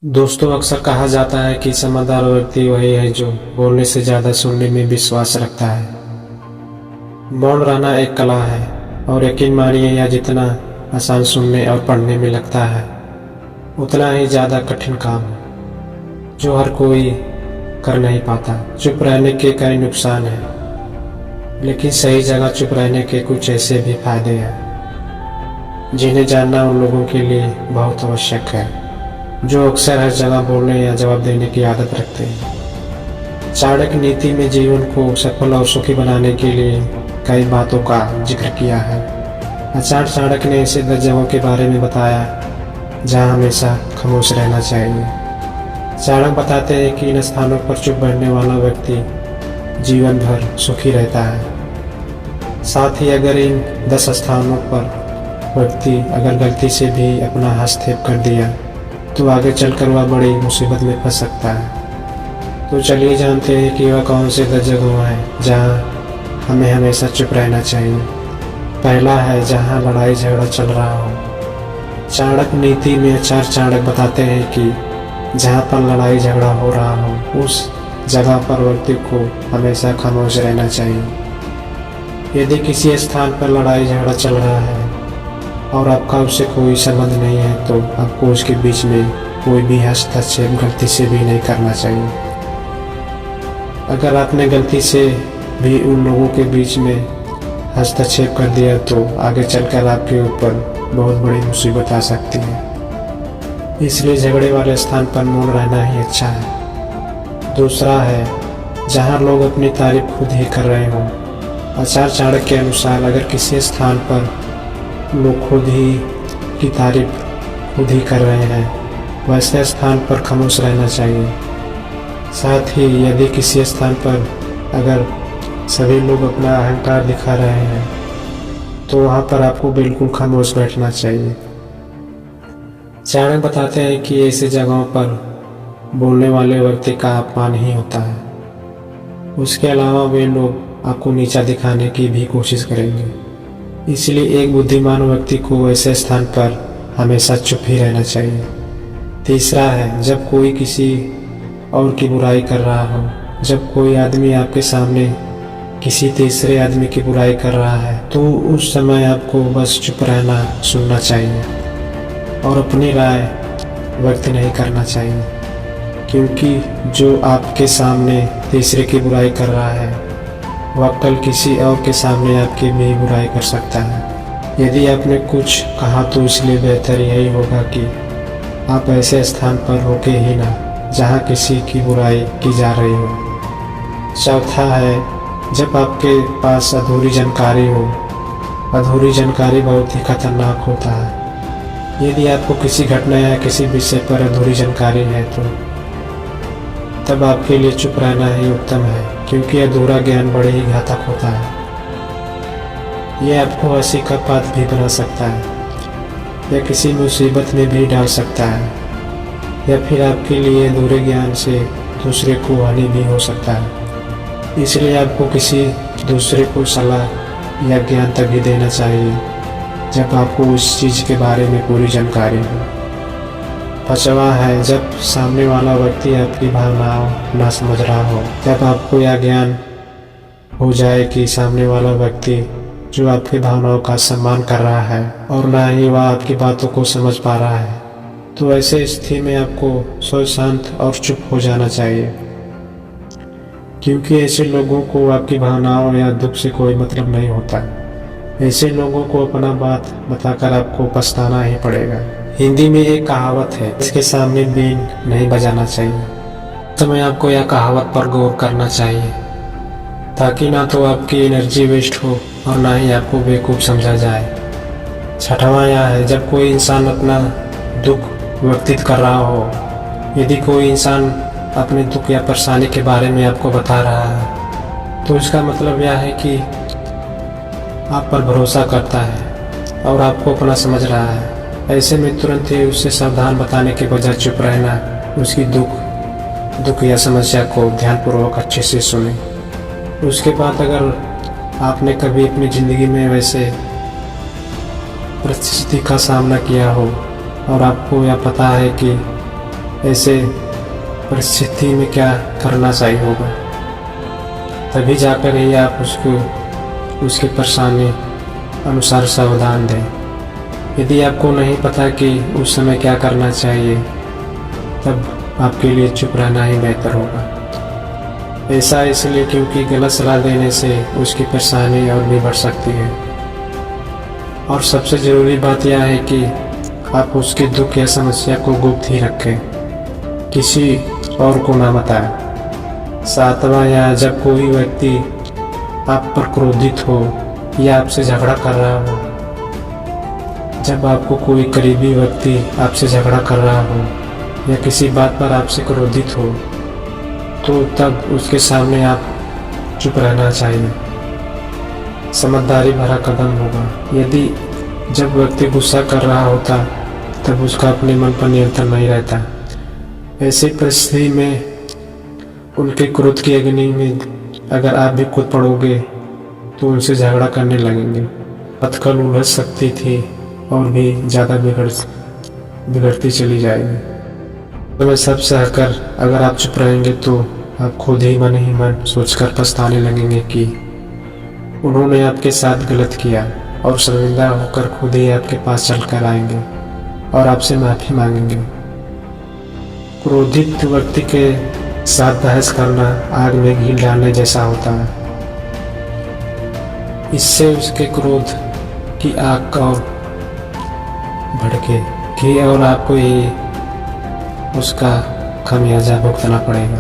दोस्तों, अक्सर कहा जाता है कि समझदार व्यक्ति वही है जो बोलने से ज़्यादा सुनने में विश्वास रखता है। मौन रहना एक कला है और यकीन मानिए यह जितना आसान सुनने और पढ़ने में लगता है उतना ही ज़्यादा कठिन काम है जो हर कोई कर नहीं पाता। चुप रहने के कई नुकसान हैं, लेकिन सही जगह चुप रहने के कुछ ऐसे भी फायदे हैं जिन्हें जानना उन लोगों के लिए बहुत आवश्यक है जो अक्सर हर जगह बोलने या जवाब देने की आदत रखते हैं। चाणक्य नीति में जीवन को सफल और सुखी बनाने के लिए कई बातों का जिक्र किया है। आचार्य चाणक्य ने ऐसे 10 जगहों के बारे में बताया जहां हमेशा खामोश रहना चाहिए। चाणक्य बताते हैं कि इन स्थानों पर चुप बैठने वाला व्यक्ति जीवन भर सुखी रहता है। साथ ही अगर इन 10 स्थानों पर व्यक्ति अगर गलती से भी अपना हस्तक्षेप कर दिया तो आगे चलकर वह बड़ी मुसीबत में फंस सकता है। तो चलिए जानते हैं कि वह कौन से 10 जगह हैं जहां हमें हमेशा चुप रहना चाहिए। पहला है जहां लड़ाई झगड़ा चल रहा हो। चाणक्य नीति में आचार्य चाणक्य बताते हैं कि जहां पर लड़ाई झगड़ा हो रहा हो उस जगह पर व्यक्ति को हमेशा खामोश रहना चाहिए। यदि किसी स्थान पर लड़ाई झगड़ा चल रहा है और आपका उससे कोई संबंध नहीं है तो आपको उसके बीच में कोई भी हस्तक्षेप गलती से भी नहीं करना चाहिए। अगर आपने गलती से भी उन लोगों के बीच में हस्तक्षेप कर दिया तो आगे चलकर आपके ऊपर बहुत बड़ी मुसीबत आ सकती है। इसलिए झगड़े वाले स्थान पर मौन रहना ही अच्छा है। दूसरा है जहां लोग अपनी तारीफ खुद ही कर रहे हों। आचार्य चाणक्य के अनुसार अगर किसी स्थान पर लोग खुद ही की तारीफ खुद ही कर रहे हैं वैसे स्थान पर खामोश रहना चाहिए। साथ ही यदि किसी स्थान पर अगर सभी लोग अपना अहंकार दिखा रहे हैं तो वहाँ पर आपको बिल्कुल खामोश बैठना चाहिए। चाणक्य बताते हैं कि ऐसी जगहों पर बोलने वाले व्यक्ति का अपमान ही होता है। उसके अलावा वे लोग आपको नीचा दिखाने की भी कोशिश करेंगे। इसलिए एक बुद्धिमान व्यक्ति को ऐसे स्थान पर हमेशा चुप ही रहना चाहिए। तीसरा है जब कोई किसी और की बुराई कर रहा हो। जब कोई आदमी आपके सामने किसी तीसरे आदमी की बुराई कर रहा है तो उस समय आपको बस चुप रहना सुनना चाहिए और अपनी राय व्यक्त नहीं करना चाहिए, क्योंकि जो आपके सामने तीसरे की बुराई कर रहा है वह कल किसी और के सामने आपकी भी बुराई कर सकता है। यदि आपने कुछ कहा तो इसलिए बेहतर यही होगा कि आप ऐसे स्थान पर रुके ही ना जहां किसी की बुराई की जा रही हो। चौथा है जब आपके पास अधूरी जानकारी हो। अधूरी जानकारी बहुत ही खतरनाक होता है। यदि आपको किसी घटना या किसी विषय पर अधूरी जानकारी है तो तब आपके लिए चुप रहना ही उत्तम है, क्योंकि अधूरा ज्ञान बड़े ही घातक होता है। यह आपको हंसी का पात्र भी बना सकता है या किसी मुसीबत में भी डाल सकता है, या फिर आपके लिए अधूरे ज्ञान से दूसरे को हानि भी हो सकता है। इसलिए आपको किसी दूसरे को सलाह या ज्ञान तभी देना चाहिए जब आपको उस चीज़ के बारे में पूरी जानकारी हो। पांचवा है जब सामने वाला व्यक्ति आपकी भावनाओं ना समझ रहा हो। जब आपको यह ज्ञान हो जाए कि सामने वाला व्यक्ति जो आपकी भावनाओं का सम्मान कर रहा है और ना ही वह आपकी बातों को समझ पा रहा है, तो ऐसे स्थिति में आपको स्वयं शांत और चुप हो जाना चाहिए, क्योंकि ऐसे लोगों को आपकी भावनाओं या दुख से कोई मतलब नहीं होता। ऐसे लोगों को अपना बात बताकर आपको पछताना ही पड़ेगा। हिंदी में एक कहावत है, इसके सामने बीन नहीं बजाना चाहिए। समय आपको यह कहावत पर गौर करना चाहिए ताकि ना तो आपकी एनर्जी वेस्ट हो और ना ही आपको बेवकूफ़ समझा जाए। छठवां यह है जब कोई इंसान अपना दुख व्यक्तित कर रहा हो। यदि कोई इंसान अपने दुख या परेशानी के बारे में आपको बता रहा है तो इसका मतलब यह है कि आप पर भरोसा करता है और आपको अपना समझ रहा है। ऐसे में तुरंत ही उससे सावधान बताने के बजाय चुप रहना, उसकी दुख या समस्या को ध्यानपूर्वक अच्छे से सुने। उसके बाद अगर आपने कभी अपनी ज़िंदगी में वैसे परिस्थिति का सामना किया हो और आपको यह पता है कि ऐसे परिस्थिति में क्या करना चाहिए होगा, तभी जाकर ही आप उसको उसकी परेशानी अनुसार सावधान दें। यदि आपको नहीं पता कि उस समय क्या करना चाहिए, तब आपके लिए चुप रहना ही बेहतर होगा। ऐसा इसलिए क्योंकि गलत सलाह देने से उसकी परेशानी और भी बढ़ सकती है। और सबसे ज़रूरी बात यह है कि आप उसके दुख या समस्या को गुप्त ही रखें, किसी और को ना बताएं। सातवां, या जब कोई व्यक्ति आप पर क्रोधित हो या आपसे झगड़ा कर रहा हो, जब आपको कोई करीबी व्यक्ति आपसे झगड़ा कर रहा हो या किसी बात पर आपसे क्रोधित हो, तो तब उसके सामने आप चुप रहना चाहिए। समझदारी भरा कदम होगा। यदि जब व्यक्ति गुस्सा कर रहा होता, तब उसका अपने मन पर नियंत्रण नहीं रहता। ऐसी परिस्थिति में उनके क्रोध की अग्नि में अगर आप भी कूद पड़ोगे तो उनसे झगड़ा करने लगेंगे। पथकल उलझ सकती थी और भी ज़्यादा बिगड़ती चली जाएगी। तो मैं सब सहकर अगर आप चुप रहेंगे तो आप खुद ही मन सोचकर पछताने लगेंगे कि उन्होंने आपके साथ गलत किया, और शर्मिंदा होकर खुद ही आपके पास चल कर आएंगे और आपसे माफ़ी मांगेंगे। क्रोधित व्यक्ति के साथ बहस करना आग में घी डालने जैसा होता है। इससे उसके क्रोध की आग और भड़केगी और आपको ही उसका खमियाजा भुगतना पड़ेगा।